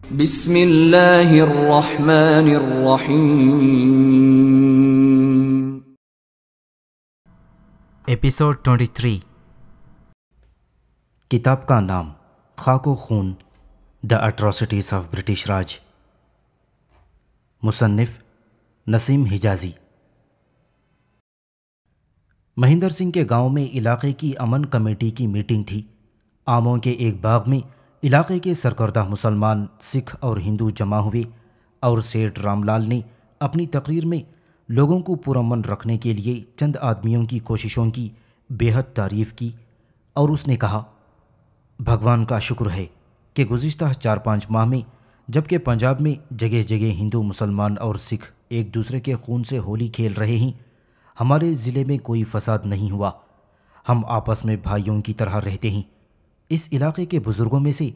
بسم اللہ الرحمن الرحیم۔ ایپیسوڈ 23۔ کتاب کا نام خاک و خون، دا اٹراسٹیز آف برٹش راج، مصنف نسیم حجازی۔ مہندر سنگھ کے گاؤں میں علاقے کی امن کمیٹی کی میٹنگ تھی۔ آموں کے ایک باغ میں علاقے کے سرکردہ مسلمان، سکھ اور ہندو جمع ہوئے اور سیٹھ رام لال نے اپنی تقریر میں لوگوں کو پرامن رکھنے کے لیے چند آدمیوں کی کوششوں کی بے حد تعریف کی، اور اس نے کہا، بھگوان کا شکر ہے کہ گزشتہ 4-5 ماہ میں جبکہ پنجاب میں جگہ جگہ ہندو، مسلمان اور سکھ ایک دوسرے کے خون سے ہولی کھیل رہے ہیں، ہمارے ضلع میں کوئی فساد نہیں ہوا، ہم آپس میں بھائیوں کی طرح رہتے ہیں۔ اس علاقے کے بزرگوں میں سے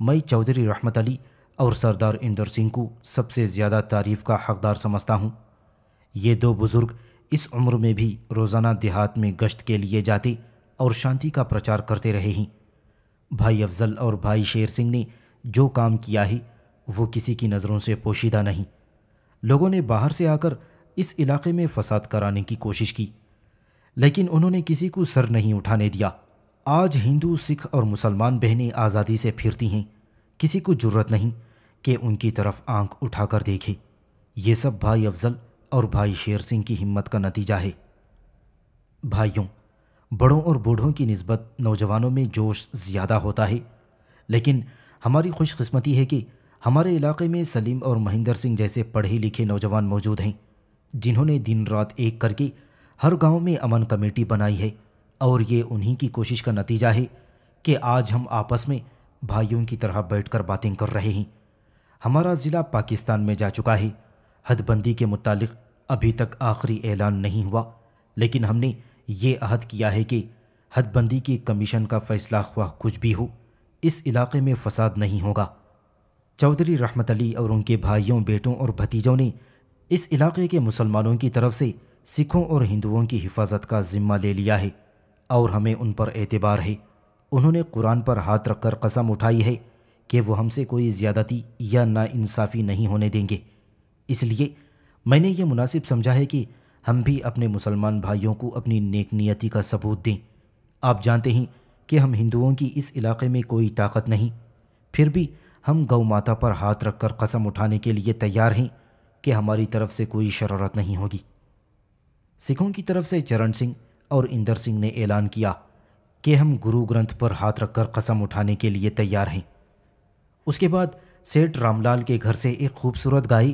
میں چودھری رحمت علی اور سردار اندر سنگھ کو سب سے زیادہ تعریف کا حقدار سمجھتا ہوں۔ یہ دو بزرگ اس عمر میں بھی روزانہ دیہات میں گشت کے لیے جاتے اور شانتی کا پرچار کرتے رہے ہیں۔ بھائی افضل اور بھائی شیر سنگھ نے جو کام کیا ہے وہ کسی کی نظروں سے پوشیدہ نہیں۔ لوگوں نے باہر سے آ کر اس علاقے میں فساد کرانے کی کوشش کی، لیکن انہوں نے کسی کو سر نہیں اٹھانے دیا۔ آج ہندو، سکھ اور مسلمان بہنیں آزادی سے پھرتی ہیں، کسی کو جرت نہیں کہ ان کی طرف آنکھ اٹھا کر دیکھے۔ یہ سب بھائی افضل اور بھائی شیر سنگھ کی ہمت کا نتیجہ ہے۔ بھائیوں، بڑوں اور بوڑھوں کی نسبت نوجوانوں میں جوش زیادہ ہوتا ہے، لیکن ہماری خوش قسمتی ہے کہ ہمارے علاقے میں سلیم اور مہندر سنگھ جیسے پڑھے لکھے نوجوان موجود ہیں، جنہوں نے دن رات ایک کر کے ہر گاؤں میں امن کمیٹی بنائی ہے، اور یہ انہی کی کوشش کا نتیجہ ہے کہ آج ہم آپس میں بھائیوں کی طرح بیٹھ کر باتیں کر رہے ہیں۔ ہمارا ضلع پاکستان میں جا چکا ہے۔ حد بندی کے متعلق ابھی تک آخری اعلان نہیں ہوا، لیکن ہم نے یہ عہد کیا ہے کہ حد بندی کی کمیشن کا فیصلہ خواہ کچھ بھی ہو، اس علاقے میں فساد نہیں ہوگا۔ چودھری رحمت علی اور ان کے بھائیوں، بیٹوں اور بھتیجوں نے اس علاقے کے مسلمانوں کی طرف سے سکھوں اور ہندوؤں کی حفاظت کا ذمہ لے لیا ہے، اور ہمیں ان پر اعتبار ہے۔ انہوں نے قرآن پر ہاتھ رکھ کر قسم اٹھائی ہے کہ وہ ہم سے کوئی زیادتی یا ناانصافی نہیں ہونے دیں گے۔ اس لیے میں نے یہ مناسب سمجھا ہے کہ ہم بھی اپنے مسلمان بھائیوں کو اپنی نیک نیتی کا ثبوت دیں۔ آپ جانتے ہیں کہ ہم ہندوؤں کی اس علاقے میں کوئی طاقت نہیں، پھر بھی ہم گو ماتا پر ہاتھ رکھ کر قسم اٹھانے کے لیے تیار ہیں کہ ہماری طرف سے کوئی شرارت نہیں ہوگی۔ سکھوں کی طرف سے چرن سنگھ اور اندر سنگھ نے اعلان کیا کہ ہم گرو گرنتھ پر ہاتھ رکھ کر قسم اٹھانے کے لیے تیار ہیں۔ اس کے بعد سیٹھ رام لال کے گھر سے ایک خوبصورت گائے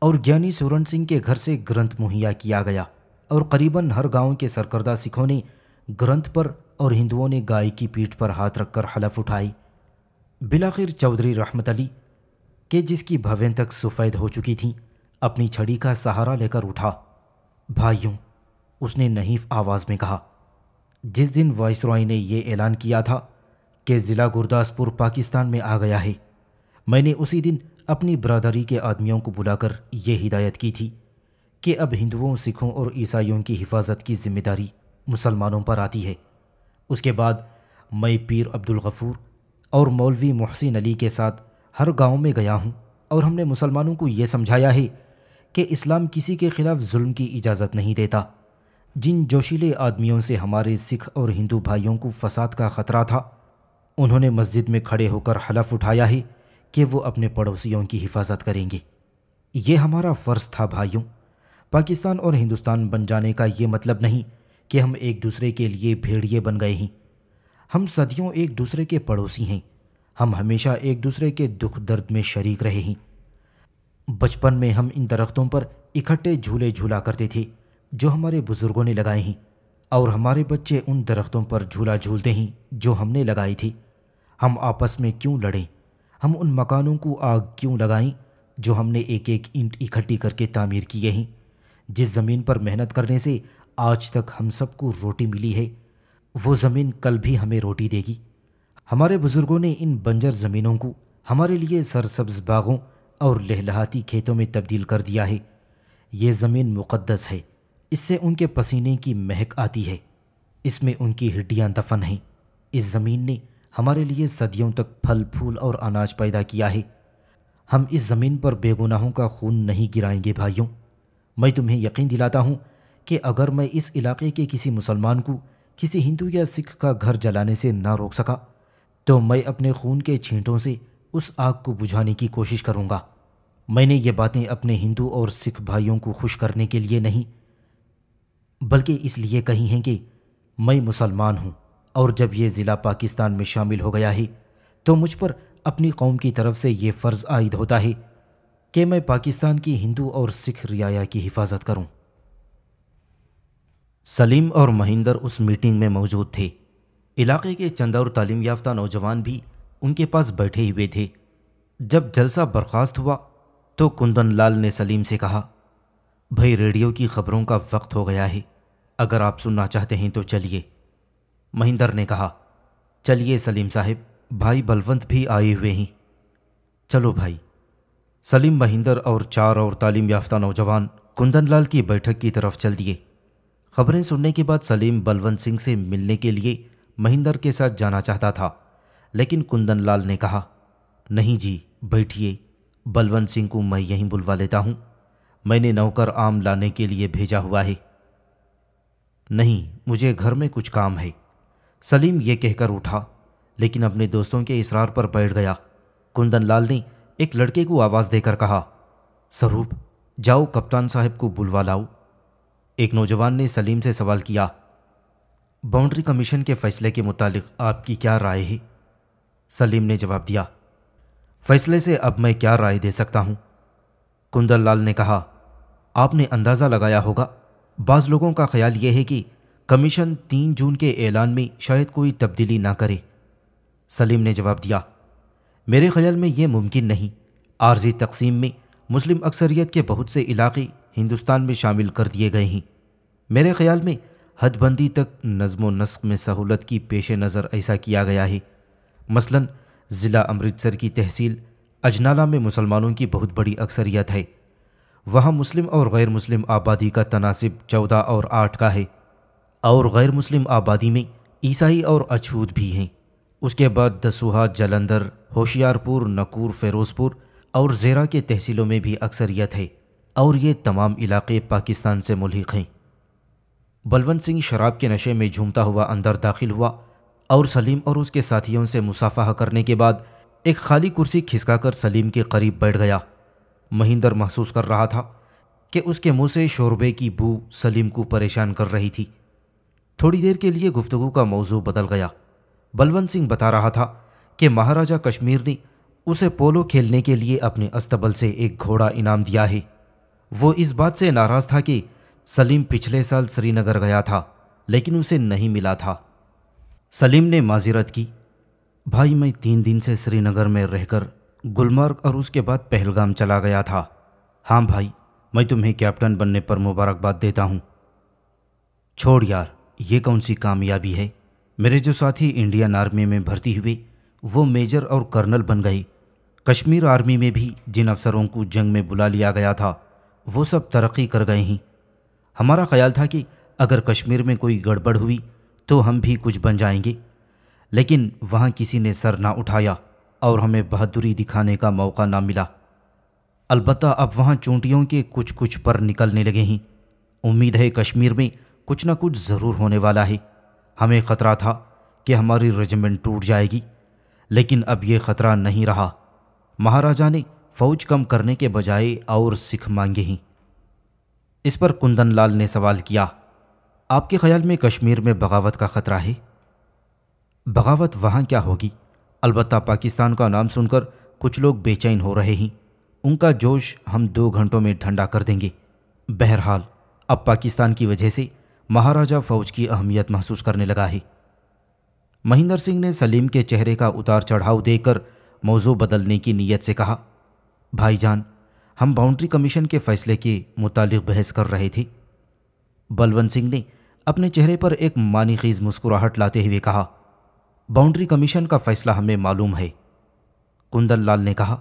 اور گیانی سورن سنگھ کے گھر سے گرنتھ مہیا کیا گیا، اور قریباً ہر گاؤں کے سرکردہ سکھوں نے گرنتھ پر اور ہندوؤں نے گائے کی پیٹھ پر ہاتھ رکھ کر حلف اٹھائی۔ بالآخر چودھری رحمت علی کہ جس کی بھویں تک سفید ہو چکی تھیں، اپنی چھڑی کا سہارا لے کر اٹھا۔ بھائیوں، اس نے نحیف آواز میں کہا، جس دن وائس رائے نے یہ اعلان کیا تھا کہ ضلع گرداسپور پاکستان میں آ گیا ہے، میں نے اسی دن اپنی برادری کے آدمیوں کو بلا کر یہ ہدایت کی تھی کہ اب ہندوؤں، سکھوں اور عیسائیوں کی حفاظت کی ذمہ داری مسلمانوں پر آتی ہے۔ اس کے بعد میں پیر عبدالغفور اور مولوی محسن علی کے ساتھ ہر گاؤں میں گیا ہوں، اور ہم نے مسلمانوں کو یہ سمجھایا ہے کہ اسلام کسی کے خلاف ظلم کی اجازت نہیں دیتا۔ جن جوشیلے آدمیوں سے ہمارے سکھ اور ہندو بھائیوں کو فساد کا خطرہ تھا، انہوں نے مسجد میں کھڑے ہو کر حلف اٹھایا ہے کہ وہ اپنے پڑوسیوں کی حفاظت کریں گے۔ یہ ہمارا فرض تھا۔ بھائیوں، پاکستان اور ہندوستان بن جانے کا یہ مطلب نہیں کہ ہم ایک دوسرے کے لیے بھیڑیے بن گئے ہیں۔ ہم صدیوں ایک دوسرے کے پڑوسی ہیں، ہم ہمیشہ ایک دوسرے کے دکھ درد میں شریک رہے ہیں۔ بچپن میں ہم ان درختوں پر اکٹھے جھولے جھولا کرتے تھے جو ہمارے بزرگوں نے لگائے ہیں، اور ہمارے بچے ان درختوں پر جھولا جھولتے ہیں جو ہم نے لگائی تھی۔ ہم آپس میں کیوں لڑیں؟ ہم ان مکانوں کو آگ کیوں لگائیں جو ہم نے ایک ایک اینٹ اکٹھی کر کے تعمیر کیے ہیں؟ جس زمین پر محنت کرنے سے آج تک ہم سب کو روٹی ملی ہے، وہ زمین کل بھی ہمیں روٹی دے گی۔ ہمارے بزرگوں نے ان بنجر زمینوں کو ہمارے لیے سرسبز باغوں اور لہلہاتی کھیتوں میں تبدیل کر دیا ہے۔ یہ زمین مقدس ہے، اس سے ان کے پسینے کی مہک آتی ہے، اس میں ان کی ہڈیاں دفن ہیں۔ اس زمین نے ہمارے لیے صدیوں تک پھل پھول اور اناج پیدا کیا ہے۔ ہم اس زمین پر بے گناہوں کا خون نہیں گرائیں گے بھائیوں۔ میں تمہیں یقین دلاتا ہوں کہ اگر میں اس علاقے کے کسی مسلمان کو کسی ہندو یا سکھ کا گھر جلانے سے نہ روک سکا تو میں اپنے خون کے چھینٹوں سے اس آگ کو بجھانے کی کوشش کروں گا۔ میں نے یہ باتیں اپنے ہندو اور سکھ بھائیوں کو خوش کرنے کے لیے نہیں بلکہ اس لیے کہی ہیں کہ میں مسلمان ہوں، اور جب یہ ضلع پاکستان میں شامل ہو گیا ہے تو مجھ پر اپنی قوم کی طرف سے یہ فرض عائد ہوتا ہے کہ میں پاکستان کی ہندو اور سکھ رعایا کی حفاظت کروں۔ سلیم اور مہندر اس میٹنگ میں موجود تھے۔ علاقے کے چند اور تعلیم یافتہ نوجوان بھی ان کے پاس بیٹھے ہوئے تھے۔ جب جلسہ برخاست ہوا تو کندن لال نے سلیم سے کہا، بھائی ریڈیو کی خبروں کا وقت ہو گیا ہے، اگر آپ سننا چاہتے ہیں تو چلیے۔ مہندر نے کہا، چلیے سلیم صاحب، بھائی بلونت بھی آئے ہوئے ہیں، چلو بھائی۔ سلیم، مہندر اور 4 اور تعلیم یافتہ نوجوان کندن لال کی بیٹھک کی طرف چل دیے۔ خبریں سننے کے بعد سلیم بلونت سنگھ سے ملنے کے لیے مہندر کے ساتھ جانا چاہتا تھا، لیکن کندن لال نے کہا، نہیں جی بیٹھیے، بلونت سنگھ کو میں یہیں بلوا لیتا ہوں، میں نے نوکر آم لانے کے لیے بھیجا ہوا ہے۔ نہیں، مجھے گھر میں کچھ کام ہے۔ سلیم یہ کہہ کر اٹھا، لیکن اپنے دوستوں کے اصرار پر بیٹھ گیا۔ کندن لال نے ایک لڑکے کو آواز دے کر کہا، سروپ جاؤ کپتان صاحب کو بلوا لاؤ۔ ایک نوجوان نے سلیم سے سوال کیا، باؤنڈری کمیشن کے فیصلے کے متعلق آپ کی کیا رائے ہے؟ سلیم نے جواب دیا، فیصلے سے اب میں کیا رائے دے سکتا ہوں؟ کندن لال نے کہا، آپ نے اندازہ لگایا ہوگا، بعض لوگوں کا خیال یہ ہے کہ کمیشن 3 جون کے اعلان میں شاید کوئی تبدیلی نہ کرے۔ سلیم نے جواب دیا، میرے خیال میں یہ ممکن نہیں۔ عارضی تقسیم میں مسلم اکثریت کے بہت سے علاقے ہندوستان میں شامل کر دیے گئے ہیں۔ میرے خیال میں حد بندی تک نظم و نسق میں سہولت کی پیش نظر ایسا کیا گیا ہے۔ مثلاً ضلع امرتسر کی تحصیل اجنالہ میں مسلمانوں کی بہت بڑی اکثریت ہے، وہاں مسلم اور غیر مسلم آبادی کا تناسب 14 اور 8 کا ہے، اور غیر مسلم آبادی میں عیسائی اور اچھوت بھی ہیں۔ اس کے بعد دسوہا، جلندھر، ہوشیار پور، نکور، فیروز پور اور زیرہ کے تحصیلوں میں بھی اکثریت ہے، اور یہ تمام علاقے پاکستان سے ملحق ہیں۔ بلونت سنگھ شراب کے نشے میں جھومتا ہوا اندر داخل ہوا اور سلیم اور اس کے ساتھیوں سے مصافحہ کرنے کے بعد ایک خالی کرسی کھسکا کر سلیم کے قریب بیٹھ گیا۔ مہندر محسوس کر رہا تھا کہ اس کے منہ سے شوربے کی بو سلیم کو پریشان کر رہی تھی۔ تھوڑی دیر کے لیے گفتگو کا موضوع بدل گیا۔ بلونت سنگھ بتا رہا تھا کہ مہاراجہ کشمیر نے اسے پولو کھیلنے کے لیے اپنے استبل سے ایک گھوڑا انعام دیا ہے۔ وہ اس بات سے ناراض تھا کہ سلیم پچھلے سال سری نگر گیا تھا لیکن اسے نہیں ملا تھا۔ سلیم نے معذرت کی، بھائی میں 3 دن سے سری نگر میں رہ کر گلمرگ اور اس کے بعد پہلگام چلا گیا تھا۔ ہاں بھائی، میں تمہیں کیپٹن بننے پر مبارکباد دیتا ہوں۔ چھوڑ یار، یہ کون سی کامیابی ہے؟ میرے جو ساتھی انڈین آرمی میں بھرتی ہوئے وہ میجر اور کرنل بن گئے۔ کشمیر آرمی میں بھی جن افسروں کو جنگ میں بلا لیا گیا تھا وہ سب ترقی کر گئے ہیں۔ ہمارا خیال تھا کہ اگر کشمیر میں کوئی گڑبڑ ہوئی تو ہم بھی کچھ بن جائیں گے، لیکن وہاں کسی نے سر نہ اٹھایا اور ہمیں بہادری دکھانے کا موقع نہ ملا۔ البتہ اب وہاں چونٹیوں کے کچھ پر نکلنے لگے ہیں۔ امید ہے کشمیر میں کچھ نہ کچھ ضرور ہونے والا ہے۔ ہمیں خطرہ تھا کہ ہماری ریجمنٹ ٹوٹ جائے گی، لیکن اب یہ خطرہ نہیں رہا۔ مہاراجا نے فوج کم کرنے کے بجائے اور سکھ مانگے ہیں۔ اس پر کندن لال نے سوال کیا، آپ کے خیال میں کشمیر میں بغاوت کا خطرہ ہے؟ بغاوت وہاں کیا ہوگی؟ البتہ پاکستان کا نام سن کر کچھ لوگ بے چین ہو رہے ہیں، ان کا جوش ہم 2 گھنٹوں میں ٹھنڈا کر دیں گے۔ بہرحال اب پاکستان کی وجہ سے مہاراجا فوج کی اہمیت محسوس کرنے لگا ہے۔ مہندر سنگھ نے سلیم کے چہرے کا اتار چڑھاؤ دیکھ کر موضوع بدلنے کی نیت سے کہا، بھائی جان، ہم باؤنڈری کمیشن کے فیصلے کے متعلق بحث کر رہے تھے۔ بلونت سنگھ نے اپنے چہرے پر ایک معنی خیز مسکراہٹ لاتے ہوئے کہا، باؤنڈری کمیشن کا فیصلہ ہمیں معلوم ہے۔ کندن لال نے کہا،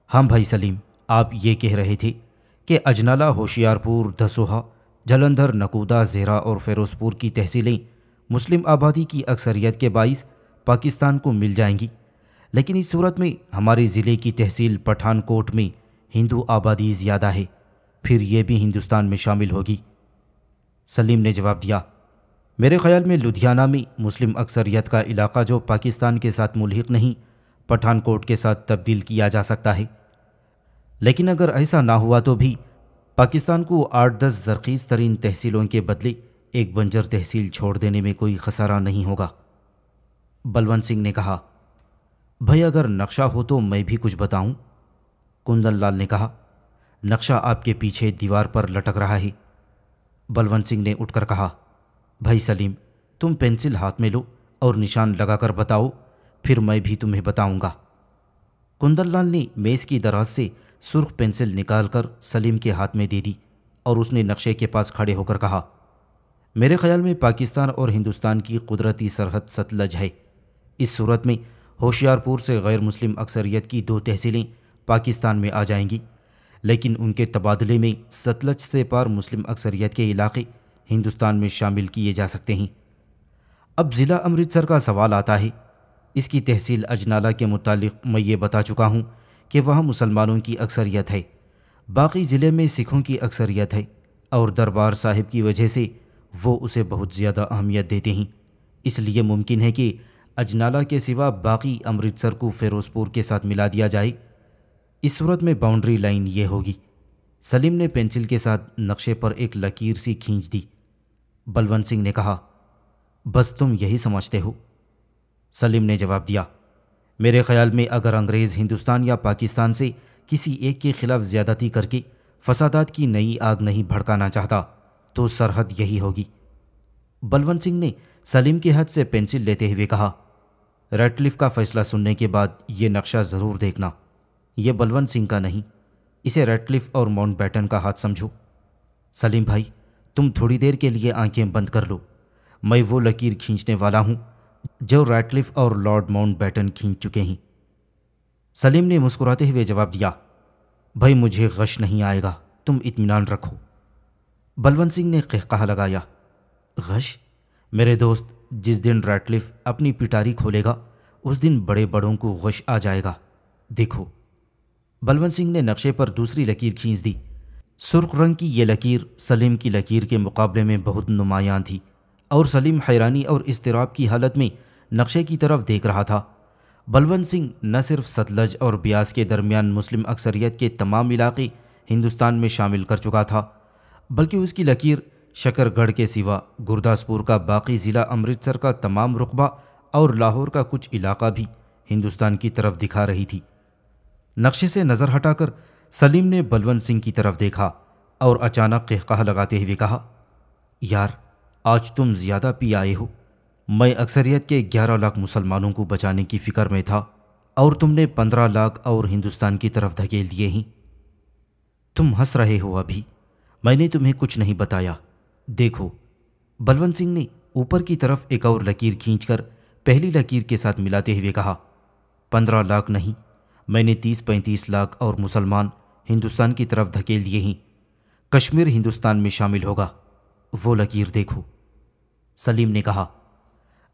ہاں بھائی سلیم، آپ یہ کہہ رہے تھے کہ اجنالہ، ہوشیار پور، دسوہا، جلندھر، نکودہ، زیرہ اور فیروز پور کی تحصیلیں مسلم آبادی کی اکثریت کے باعث پاکستان کو مل جائیں گی، لیکن اس صورت میں ہمارے ضلع کی تحصیل پٹھان کوٹ میں ہندو آبادی زیادہ ہے، پھر یہ بھی ہندوستان میں شامل ہوگی۔ سلیم نے جواب دیا، میرے خیال میں لدھیانہ میں مسلم اکثریت کا علاقہ جو پاکستان کے ساتھ ملحق نہیں، پٹھان کوٹ کے ساتھ تبدیل کیا جا سکتا ہے، لیکن اگر ایسا نہ ہوا تو بھی پاکستان کو 8-10 زرخیز ترین تحصیلوں کے بدلے ایک بنجر تحصیل چھوڑ دینے میں کوئی خسارہ نہیں ہوگا۔ بلونت سنگھ نے کہا، بھائی اگر نقشہ ہو تو میں بھی کچھ بتاؤں؟ کندن لال نے کہا، نقشہ آپ کے پیچھے دیوار پر لٹک رہا ہے۔ بلونت سنگھ نے اٹھ کر کہا، بھائی سلیم، تم پینسل ہاتھ میں لو اور نشان لگا کر بتاؤ، پھر میں بھی تمہیں بتاؤں گا۔ کندن لال نے میز کی دراز سے سرخ پینسل نکال کر سلیم کے ہاتھ میں دے دی اور اس نے نقشے کے پاس کھڑے ہو کر کہا، میرے خیال میں پاکستان اور ہندوستان کی قدرتی سرحد ستلج ہے۔ اس صورت میں ہوشیار پور سے غیر مسلم اکثریت کی 2 تحصیلیں پاکستان میں آ جائیں گی، لیکن ان کے تبادلے میں ستلج سے پار مسلم اکثریت کے علاقے ہندوستان میں شامل کیے جا سکتے ہیں۔ اب ضلع امرتسر کا سوال آتا ہے۔ اس کی تحصیل اجنالہ کے متعلق میں یہ بتا چکا ہوں کہ وہاں مسلمانوں کی اکثریت ہے، باقی ضلع میں سکھوں کی اکثریت ہے، اور دربار صاحب کی وجہ سے وہ اسے بہت زیادہ اہمیت دیتے ہیں، اس لیے ممکن ہے کہ اجنالہ کے سوا باقی امرتسر کو فیروز پور کے ساتھ ملا دیا جائے۔ اس صورت میں باؤنڈری لائن یہ ہوگی۔ سلیم نے پینسل کے ساتھ نقشے پر ایک لکیر سی کھینچ دی۔ بلونت سنگھ نے کہا، بس تم یہی سمجھتے ہو؟ سلیم نے جواب دیا، میرے خیال میں اگر انگریز ہندوستان یا پاکستان سے کسی ایک کے خلاف زیادتی کر کے فسادات کی نئی آگ نہیں بھڑکانا چاہتا تو سرحد یہی ہوگی۔ بلونت سنگھ نے سلیم کے ہاتھ سے پینسل لیتے ہوئے کہا، ریڈکلف کا فیصلہ سننے کے بعد یہ نقشہ ضرور دیکھنا۔ یہ بلونت سنگھ کا نہیں، اسے ریڈکلف اور ماؤنٹ بیٹن کا ہاتھ سمجھو۔ سلیم بھائی، تم تھوڑی دیر کے لیے آنکھیں بند کر لو، میں وہ لکیر کھینچنے والا ہوں جو ریڈکلف اور لارڈ ماؤنٹ بیٹن کھینچ چکے ہیں۔ سلیم نے مسکراتے ہوئے جواب دیا، بھائی مجھے غش نہیں آئے گا، تم اطمینان رکھو۔ بلونت سنگھ نے قہقہہ لگایا، غش؟ میرے دوست، جس دن ریڈکلف اپنی پٹاری کھولے گا اس دن بڑے بڑوں کو غش آ جائے گا، دیکھو۔ بلونت سنگھ نے نقشے پر دوسری لکیر کھینچ دی۔ سرخ رنگ کی یہ لکیر سلیم کی لکیر کے مقابلے میں بہت نمایاں تھی، اور سلیم حیرانی اور اضطراب کی حالت میں نقشے کی طرف دیکھ رہا تھا۔ بلونت سنگھ نہ صرف ستلج اور بیاس کے درمیان مسلم اکثریت کے تمام علاقے ہندوستان میں شامل کر چکا تھا، بلکہ اس کی لکیر شکر گڑھ کے سوا گرداسپور کا باقی ضلع امرتسر کا تمام رقبہ اور لاہور کا کچھ علاقہ بھی ہندوستان کی طرف دکھا رہی تھی۔ نقشے سے نظر ہٹا کر سلیم نے بلونت سنگھ کی طرف دیکھا اور اچانک قہقہہ لگاتے ہوئے کہا، یار آج تم زیادہ پی آئے ہو، میں اکثریت کے 11 لاکھ مسلمانوں کو بچانے کی فکر میں تھا اور تم نے 15 لاکھ اور ہندوستان کی طرف دھکیل دیے ہیں۔ تم ہنس رہے ہو ابھی، میں نے تمہیں کچھ نہیں بتایا، دیکھو۔ بلونت سنگھ نے اوپر کی طرف ایک اور لکیر کھینچ کر پہلی لکیر کے ساتھ ملاتے ہوئے کہا، 15 لاکھ نہیں، میں نے 30-35 لاکھ اور مسلمان ہندوستان کی طرف دھکیل دیے ہیں، کشمیر ہندوستان میں شامل ہوگا، وہ لکیر دیکھو۔ سلیم نے کہا،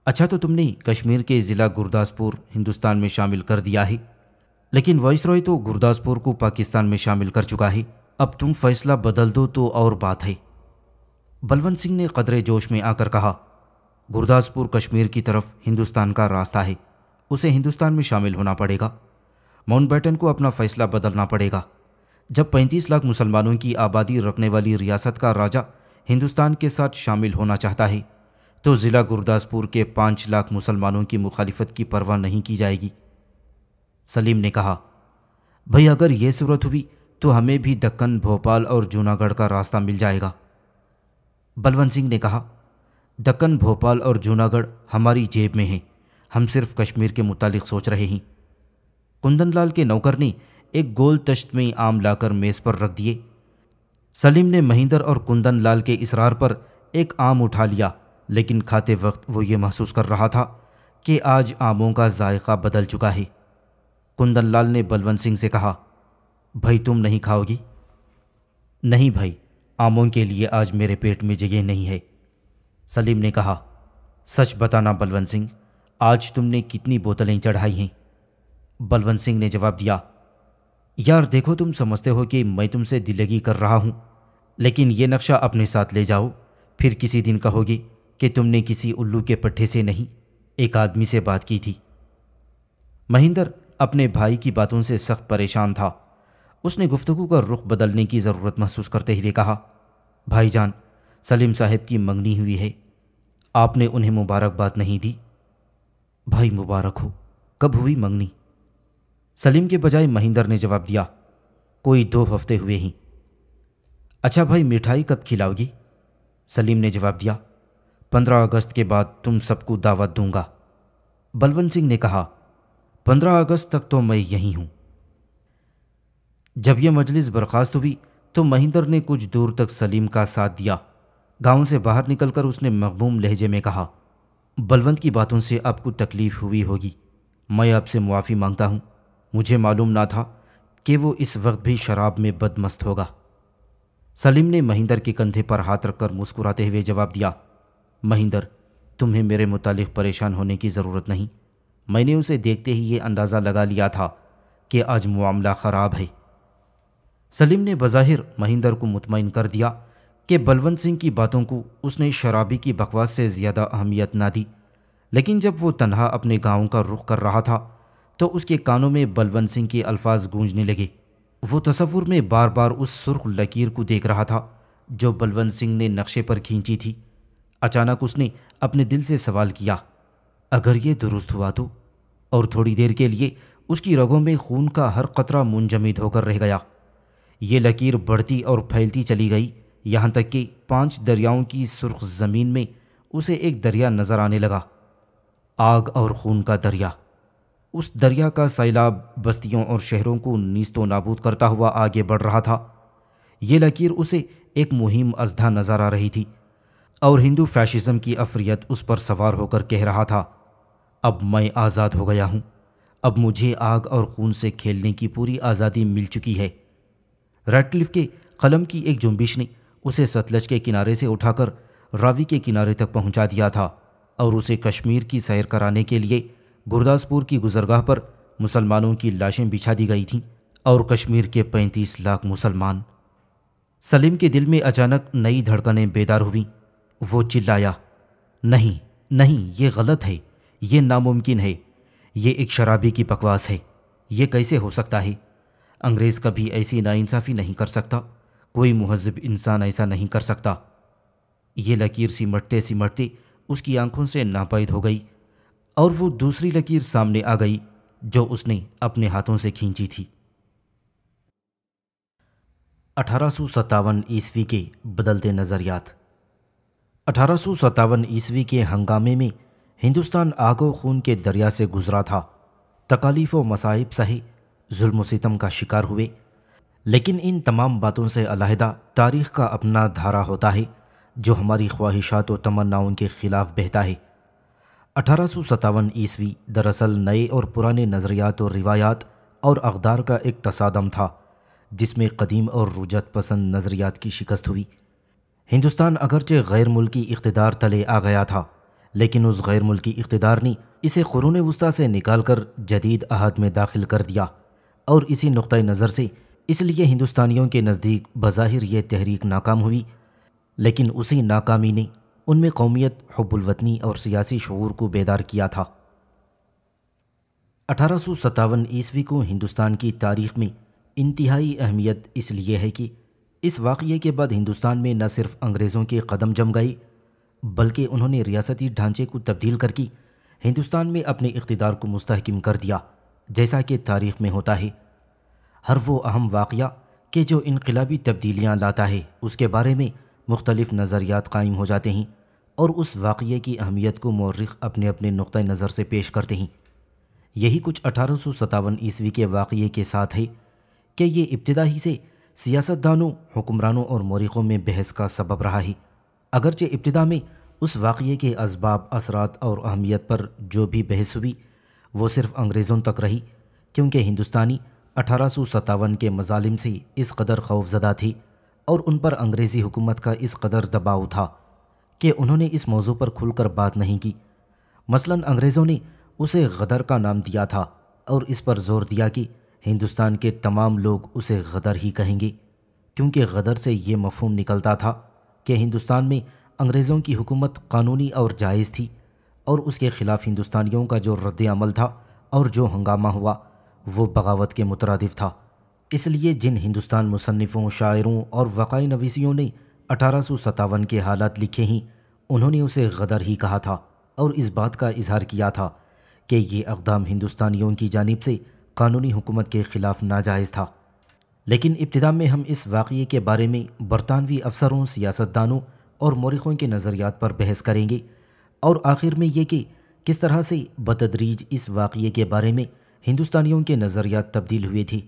اچھا تو تم نے کشمیر کے ضلع گرداسپور ہندوستان میں شامل کر دیا ہے، لیکن وائسرائے تو گرداسپور کو پاکستان میں شامل کر چکا ہے، اب تم فیصلہ بدل دو تو اور بات ہے۔ بلونت سنگھ نے قدرے جوش میں آ کر کہا، گرداسپور کشمیر کی طرف ہندوستان کا راستہ ہے، اسے ہندوستان میں شامل ہونا پڑے گا۔ ماؤنٹ بیٹن کو اپنا فیصلہ بدلنا پڑے گا۔ جب 35 لاکھ مسلمانوں کی آبادی رکھنے والی ریاست کا راجہ ہندوستان کے ساتھ شامل ہونا چاہتا ہے تو ضلع گرداسپور کے 5 لاکھ مسلمانوں کی مخالفت کی پرواہ نہیں کی جائے گی۔ سلیم نے کہا، بھئی اگر یہ صورت ہوئی تو ہمیں بھی دکن، بھوپال اور جوناگڑھ کا راستہ مل جائے گا۔ بلونت سنگھ نے کہا، دکن، بھوپال اور جوناگڑھ ہماری جیب میں ہیں، ہم صرف کشمیر کے متعلق سوچ رہے ہیں۔ کندن لال کے نوکر نے ایک گول تشت میں آم لا کر میز پر رکھ دیے۔ سلیم نے مہندر اور کندن لال کے اصرار پر ایک آم اٹھا لیا، لیکن کھاتے وقت وہ یہ محسوس کر رہا تھا کہ آج آموں کا ذائقہ بدل چکا ہے۔ کندن لال نے بلونت سنگھ سے کہا، بھائی تم نہیں کھاؤ گی؟ نہیں بھائی، آموں کے لیے آج میرے پیٹ میں جگہ نہیں ہے۔ سلیم نے کہا، سچ بتانا بلونت سنگھ، آج تم نے کتنی بوتلیں چڑھائی ہیں؟ بلونت سنگھ نے جواب دیا، یار دیکھو تم سمجھتے ہو کہ میں تم سے دلگی کر رہا ہوں، لیکن یہ نقشہ اپنے ساتھ لے جاؤ، پھر کسی دن کہو گے کہ تم نے کسی الو کے پٹھے سے نہیں ایک آدمی سے بات کی تھی۔ مہندر اپنے بھائی کی باتوں سے سخت پریشان تھا۔ اس نے گفتگو کا رخ بدلنے کی ضرورت محسوس کرتے ہوئے کہا، بھائی جان، سلیم صاحب کی منگنی ہوئی ہے، آپ نے انہیں مبارکباد نہیں دی؟ بھائی مبارک ہو، کب ہوئی منگنی؟ سلیم کے بجائے مہندر نے جواب دیا، کوئی 2 ہفتے ہوئے ہی۔ اچھا بھائی، مٹھائی کب کھلاؤ گی؟ سلیم نے جواب دیا، 15 اگست کے بعد تم سب کو دعوت دوں گا۔ بلونت سنگھ نے کہا، 15 اگست تک تو میں یہیں ہوں۔ جب یہ مجلس برخاست ہوئی تو مہندر نے کچھ دور تک سلیم کا ساتھ دیا۔ گاؤں سے باہر نکل کر اس نے مغموم لہجے میں کہا، بلونت کی باتوں سے آپ کو تکلیف ہوئی ہوگی، میں آپ سے معافی مانگتا ہوں، مجھے معلوم نہ تھا کہ وہ اس وقت بھی شراب میں بدمست ہوگا۔ سلیم نے مہندر کے کندھے پر ہاتھ رکھ کر مسکراتے ہوئے جواب دیا، مہندر، تمہیں میرے متعلق پریشان ہونے کی ضرورت نہیں، میں نے اسے دیکھتے ہی یہ اندازہ لگا لیا تھا کہ آج معاملہ خراب ہے۔ سلیم نے بظاہر مہندر کو مطمئن کر دیا کہ بلونت سنگھ کی باتوں کو اس نے شرابی کی بکواس سے زیادہ اہمیت نہ دی، لیکن جب وہ تنہا اپنے گاؤں کا رخ کر رہا تھا تو اس کے کانوں میں بلونت سنگھ کے الفاظ گونجنے لگے۔ وہ تصور میں بار بار اس سرخ لکیر کو دیکھ رہا تھا جو بلونت سنگھ نے نقشے پر کھینچی تھی۔ اچانک اس نے اپنے دل سے سوال کیا، اگر یہ درست ہوا تو؟ اور تھوڑی دیر کے لیے اس کی رگوں میں خون کا ہر قطرہ منجمد ہو کر رہ گیا۔ یہ لکیر بڑھتی اور پھیلتی چلی گئی، یہاں تک کہ 5 دریاؤں کی سرخ زمین میں اسے ایک دریا نظر آنے لگا، آگ اور خون کا دریا۔ اس دریا کا سیلاب بستیوں اور شہروں کو نیست و نابود کرتا ہوا آگے بڑھ رہا تھا۔ یہ لکیر اسے ایک مہم ازدھا نظر آ رہی تھی، اور ہندو فیشزم کی عفریت اس پر سوار ہو کر کہہ رہا تھا، اب میں آزاد ہو گیا ہوں، اب مجھے آگ اور خون سے کھیلنے کی پوری آزادی مل چکی ہے۔ ریڈ کلف کے قلم کی ایک جنبش نے اسے ستلج کے کنارے سے اٹھا کر راوی کے کنارے تک پہنچا دیا تھا، اور اسے کشمیر کی سیر کرانے کے لیے گرداسپور کی گزرگاہ پر مسلمانوں کی لاشیں بچھا دی گئی تھیں، اور کشمیر کے 35 لاکھ مسلمان۔ سلیم کے دل میں اچانک نئی دھڑکنیں بیدار ہوئیں۔ وہ چلایا، نہیں نہیں، یہ غلط ہے، یہ ناممکن ہے، یہ ایک شرابی کی بکواس ہے، یہ کیسے ہو سکتا ہے؟ انگریز کبھی ایسی ناانصافی نہیں کر سکتا، کوئی مہذب انسان ایسا نہیں کر سکتا۔ یہ لکیر سمٹتے سمٹتے اس کی آنکھوں سے ناپید ہو گئی، اور وہ دوسری لکیر سامنے آ گئی جو اس نے اپنے ہاتھوں سے کھینچی تھی۔ 1857 عیسوی کے بدلتے نظریات۔ 1857 عیسوی کے ہنگامے میں ہندوستان آگ و خون کے دریا سے گزرا تھا، تکالیف و مصائب سہے، ظلم و ستم کا شکار ہوئے، لیکن ان تمام باتوں سے علیحدہ تاریخ کا اپنا دھارا ہوتا ہے جو ہماری خواہشات و تمناؤں کے خلاف بہتا ہے۔ 1857 عیسوی دراصل نئے اور پرانے نظریات و روایات اور اقدار کا ایک تصادم تھا جس میں قدیم اور رجعت پسند نظریات کی شکست ہوئی۔ ہندوستان اگرچہ غیر ملکی اقتدار تلے آ گیا تھا، لیکن اس غیر ملکی اقتدار نے اسے قرون وسطیٰ سے نکال کر جدید عہد میں داخل کر دیا، اور اسی نقطہ نظر سے اس لیے ہندوستانیوں کے نزدیک بظاہر یہ تحریک ناکام ہوئی، لیکن اسی ناکامی نے ان میں قومیت، حب الوطنی اور سیاسی شعور کو بیدار کیا تھا۔ 1857 عیسوی کو ہندوستان کی تاریخ میں انتہائی اہمیت اس لیے ہے کہ اس واقعے کے بعد ہندوستان میں نہ صرف انگریزوں کے قدم جم گئے، بلکہ انہوں نے ریاستی ڈھانچے کو تبدیل کر کے ہندوستان میں اپنے اقتدار کو مستحکم کر دیا، جیسا کہ تاریخ میں ہوتا ہے۔ ہر وہ اہم واقعہ کہ جو انقلابی تبدیلیاں لاتا ہے، اس کے بارے میں مختلف نظریات قائم ہو جاتے ہیں، اور اس واقعے کی اہمیت کو مورخ اپنے اپنے نقطہ نظر سے پیش کرتے ہیں۔ یہی کچھ 1857 عیسوی کے واقعے کے ساتھ ہے کہ یہ ابتدا ہی سے سیاستدانوں، حکمرانوں اور مورخوں میں بحث کا سبب رہا ہے۔ اگرچہ ابتدا میں اس واقعے کے اسباب، اثرات اور اہمیت پر جو بھی بحث ہوئی وہ صرف انگریزوں تک رہی، کیونکہ ہندوستانی 1857 کے مظالم سے اس قدر خوفزدہ تھے اور ان پر انگریزی حکومت کا اس قدر دباؤ تھا کہ انہوں نے اس موضوع پر کھل کر بات نہیں کی۔ مثلاً انگریزوں نے اسے غدر کا نام دیا تھا، اور اس پر زور دیا کہ ہندوستان کے تمام لوگ اسے غدر ہی کہیں گے، کیونکہ غدر سے یہ مفہوم نکلتا تھا کہ ہندوستان میں انگریزوں کی حکومت قانونی اور جائز تھی، اور اس کے خلاف ہندوستانیوں کا جو رد عمل تھا اور جو ہنگامہ ہوا وہ بغاوت کے مترادف تھا۔ اس لیے جن ہندوستان مصنفوں، شاعروں اور وقائع نویسیوں نے 1857 کے حالات لکھے ہیں، انہوں نے اسے غدر ہی کہا تھا اور اس بات کا اظہار کیا تھا کہ یہ اقدام ہندوستانیوں کی جانب سے قانونی حکومت کے خلاف ناجائز تھا۔ لیکن ابتدا میں ہم اس واقعے کے بارے میں برطانوی افسروں، سیاستدانوں اور مورخوں کے نظریات پر بحث کریں گے، اور آخر میں یہ کہ کس طرح سے بتدریج اس واقعے کے بارے میں ہندوستانیوں کے نظریات تبدیل ہوئے تھے۔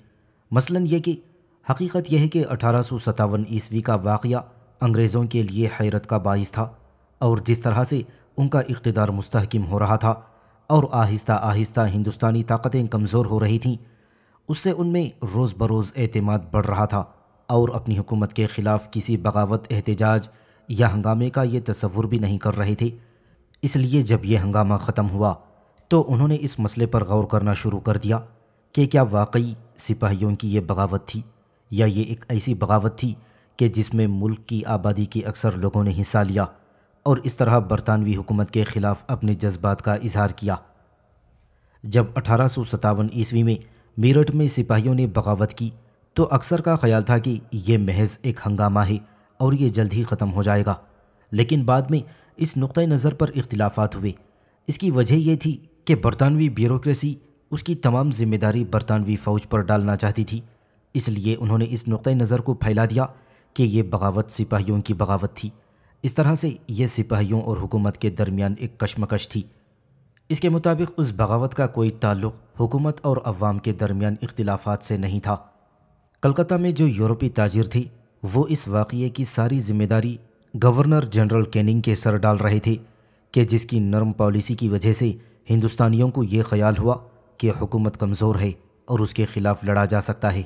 مثلاً یہ کہ حقیقت یہ ہے کہ 1857 عیسوی کا واقعہ انگریزوں کے لیے حیرت کا باعث تھا، اور جس طرح سے ان کا اقتدار مستحکم ہو رہا تھا اور آہستہ آہستہ ہندوستانی طاقتیں کمزور ہو رہی تھیں، اس سے ان میں روز بروز اعتماد بڑھ رہا تھا، اور اپنی حکومت کے خلاف کسی بغاوت، احتجاج یا ہنگامے کا یہ تصور بھی نہیں کر رہے تھے۔ اس لیے جب یہ ہنگامہ ختم ہوا تو انہوں نے اس مسئلے پر غور کرنا شروع کر دیا کہ کیا واقعی سپاہیوں کی یہ بغاوت تھی، یا یہ ایک ایسی بغاوت تھی کہ جس میں ملک کی آبادی کے اکثر لوگوں نے حصہ لیا اور اس طرح برطانوی حکومت کے خلاف اپنے جذبات کا اظہار کیا۔ جب 1857 عیسوی میں میرٹھ میں سپاہیوں نے بغاوت کی تو اکثر کا خیال تھا کہ یہ محض ایک ہنگامہ ہے اور یہ جلد ہی ختم ہو جائے گا، لیکن بعد میں اس نقطۂ نظر پر اختلافات ہوئے۔ اس کی وجہ یہ تھی کہ برطانوی بیوروکریسی اس کی تمام ذمہ داری برطانوی فوج پر ڈالنا چاہتی تھی، اس لیے انہوں نے اس نقطۂ نظر کو پھیلا دیا کہ یہ بغاوت سپاہیوں کی بغاوت تھی۔ اس طرح سے یہ سپاہیوں اور حکومت کے درمیان ایک کشمکش تھی۔ اس کے مطابق اس بغاوت کا کوئی تعلق حکومت اور عوام کے درمیان اختلافات سے نہیں تھا۔ کلکتہ میں جو یورپی تاجر تھے وہ اس واقعے کی ساری ذمہ داری گورنر جنرل کیننگ کے سر ڈال رہے تھے، کہ جس کی نرم پالیسی کی وجہ سے ہندوستانیوں کو یہ خیال ہوا کہ حکومت کمزور ہے اور اس کے خلاف لڑا جا سکتا ہے۔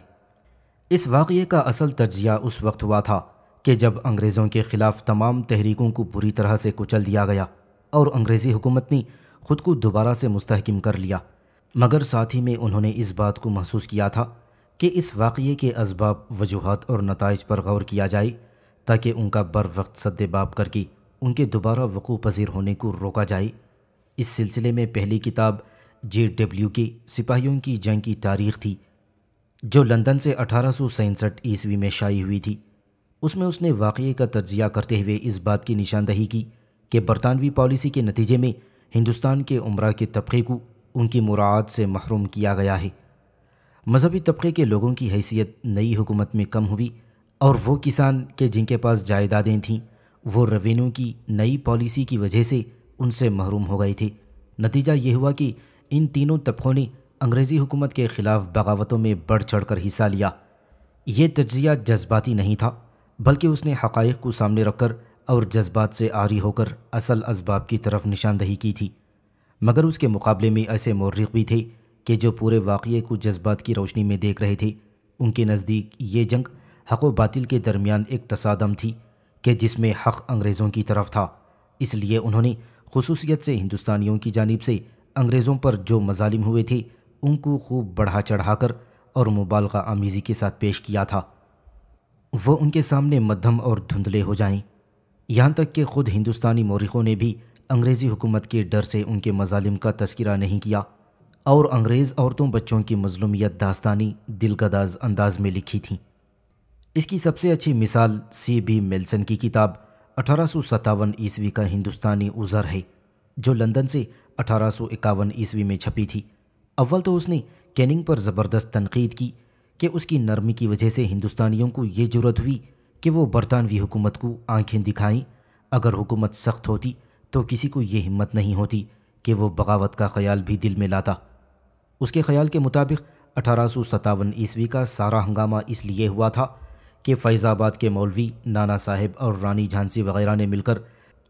اس واقعے کا اصل تجزیہ اس وقت ہوا تھا کہ جب انگریزوں کے خلاف تمام تحریکوں کو بری طرح سے کچل دیا گیا اور انگریزی حکومت نے خود کو دوبارہ سے مستحکم کر لیا، مگر ساتھ ہی میں انہوں نے اس بات کو محسوس کیا تھا کہ اس واقعے کے اسباب، وجوہات اور نتائج پر غور کیا جائے تاکہ ان کا بر وقت سدباب کر کے ان کے دوبارہ وقوع پذیر ہونے کو روکا جائے۔ اس سلسلے میں پہلی کتاب JW کے سپاہیوں کی جنگ کی تاریخ تھی، جو لندن سے 1867 عیسوی میں شائع ہوئی تھی۔ اس میں اس نے واقعے کا تجزیہ کرتے ہوئے اس بات کی نشاندہی کی کہ برطانوی پالیسی کے نتیجے میں ہندوستان کے عمرہ کے طبقے کو ان کی مراعات سے محروم کیا گیا ہے۔ مذہبی طبقے کے لوگوں کی حیثیت نئی حکومت میں کم ہوئی، اور وہ کسان کہ جن کے پاس جائیدادیں تھیں وہ ریونیو کی نئی پالیسی کی وجہ سے ان سے محروم ہو گئے تھے۔ نتیجہ یہ ہوا کہ ان تینوں طبقوں نے انگریزی حکومت کے خلاف بغاوتوں میں بڑھ چڑھ کر حصہ لیا۔ یہ تجزیہ جذباتی نہیں تھا، بلکہ اس نے حقائق کو سامنے رکھ کر اور جذبات سے عاری ہو کر اصل اسباب کی طرف نشاندہی کی تھی۔ مگر اس کے مقابلے میں ایسے مورخ بھی تھے کہ جو پورے واقعے کو جذبات کی روشنی میں دیکھ رہے تھے۔ ان کے نزدیک یہ جنگ حق و باطل کے درمیان ایک تصادم تھی کہ جس میں حق انگریزوں کی طرف تھا، اس لیے انہوں نے خصوصیت سے ہندوستانیوں کی جانب سے انگریزوں پر جو مظالم ہوئے تھے ان کو خوب بڑھا چڑھا کر اور مبالغہ آمیزی کے ساتھ پیش کیا تھا، وہ ان کے سامنے مدھم اور دھندلے ہو جائیں۔ یہاں تک کہ خود ہندوستانی مورخوں نے بھی انگریزی حکومت کے ڈر سے ان کے مظالم کا تذکرہ نہیں کیا، اور انگریز عورتوں بچوں کی مظلومیت داستانی دلگداز انداز میں لکھی تھیں۔ اس کی سب سے اچھی مثال CB میلسن کی کتاب 1857 عیسوی کا ہندوستانی عذر ہے، جو لندن سے 1851 عیسوی میں چھپی تھی۔ اول تو اس نے کیننگ پر زبردست تنقید کی کہ اس کی نرمی کی وجہ سے ہندوستانیوں کو یہ جرأت ہوئی کہ وہ برطانوی حکومت کو آنکھیں دکھائیں۔ اگر حکومت سخت ہوتی تو کسی کو یہ ہمت نہیں ہوتی کہ وہ بغاوت کا خیال بھی دل میں لاتا۔ اس کے خیال کے مطابق 1857 عیسوی کا سارا ہنگامہ اس لیے ہوا تھا کہ فیض آباد کے مولوی نانا صاحب اور رانی جھانسی وغیرہ نے مل کر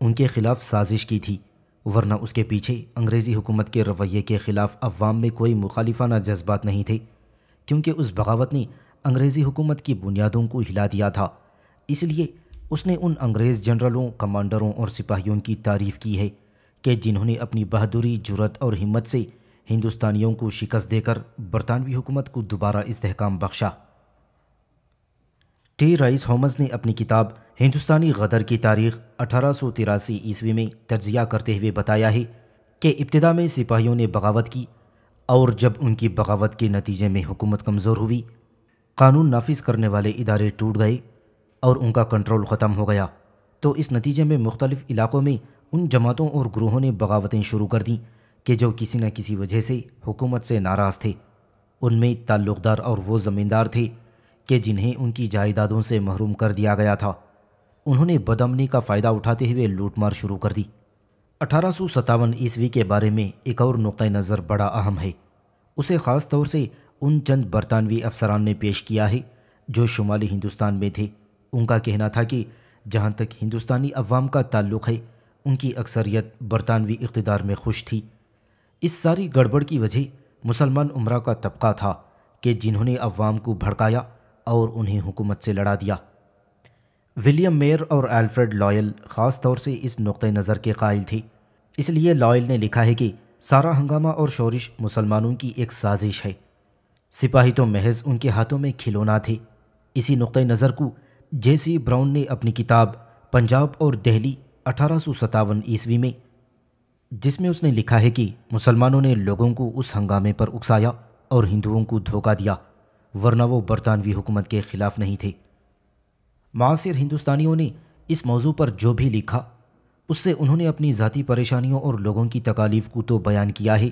ان کے خلاف سازش کی تھی، ورنہ اس کے پیچھے انگریزی حکومت کے رویے کے خلاف عوام میں کوئی مخالفانہ جذبات نہیں تھے، کیونکہ اس بغاوت نے انگریزی حکومت کی بنیادوں کو ہلا دیا تھا۔ اس لیے اس نے ان انگریز جنرلوں، کمانڈروں اور سپاہیوں کی تعریف کی ہے کہ جنہوں نے اپنی بہادری، جرأت اور ہمت سے ہندوستانیوں کو شکست دے کر برطانوی حکومت کو دوبارہ استحکام بخشا۔ ٹی رائس ہومز نے اپنی کتاب ہندوستانی غدر کی تاریخ 1883 عیسوی میں تجزیہ کرتے ہوئے بتایا ہے کہ ابتدا میں سپاہیوں نے بغاوت کی، اور جب ان کی بغاوت کے نتیجے میں حکومت کمزور ہوئی، قانون نافذ کرنے والے ادارے ٹوٹ گئے اور ان کا کنٹرول ختم ہو گیا، تو اس نتیجے میں مختلف علاقوں میں ان جماعتوں اور گروہوں نے بغاوتیں شروع کر دیں کہ جو کسی نہ کسی وجہ سے حکومت سے ناراض تھے۔ ان میں تعلق دار اور وہ زمیندار تھے کہ جنہیں ان کی جائیدادوں سے محروم کر دیا گیا تھا۔ انہوں نے بدامنی کا فائدہ اٹھاتے ہوئے لوٹ مار شروع کر دی۔ 1857 عیسوی کے بارے میں ایک اور نقطہ نظر بڑا اہم ہے۔ اسے خاص طور سے ان چند برطانوی افسران نے پیش کیا ہے جو شمالی ہندوستان میں تھے۔ ان کا کہنا تھا کہ جہاں تک ہندوستانی عوام کا تعلق ہے، ان کی اکثریت برطانوی اقتدار میں خوش تھی۔ اس ساری گڑبڑ کی وجہ مسلمان امراء کا طبقہ تھا کہ جنہوں نے عوام کو بھڑکایا اور انہیں حکومت سے لڑا دیا۔ ولیم میئر اور الفریڈ لائل خاص طور سے اس نقطہ نظر کے قائل تھے۔ اس لیے لائل نے لکھا ہے کہ سارا ہنگامہ اور شورش مسلمانوں کی ایک سازش ہے، سپاہی تو محض ان کے ہاتھوں میں کھلونا تھے۔ اسی نقطہ نظر کو جے سی براؤن نے اپنی کتاب پنجاب اور دہلی 1857 عیسوی میں، جس میں اس نے لکھا ہے کہ مسلمانوں نے لوگوں کو اس ہنگامے پر اکسایا اور ہندوؤں کو دھوکہ دیا، ورنہ وہ برطانوی حکومت کے خلاف نہیں تھے۔ معاصر ہندوستانیوں نے اس موضوع پر جو بھی لکھا، اس سے انہوں نے اپنی ذاتی پریشانیوں اور لوگوں کی تکالیف کو تو بیان کیا ہے،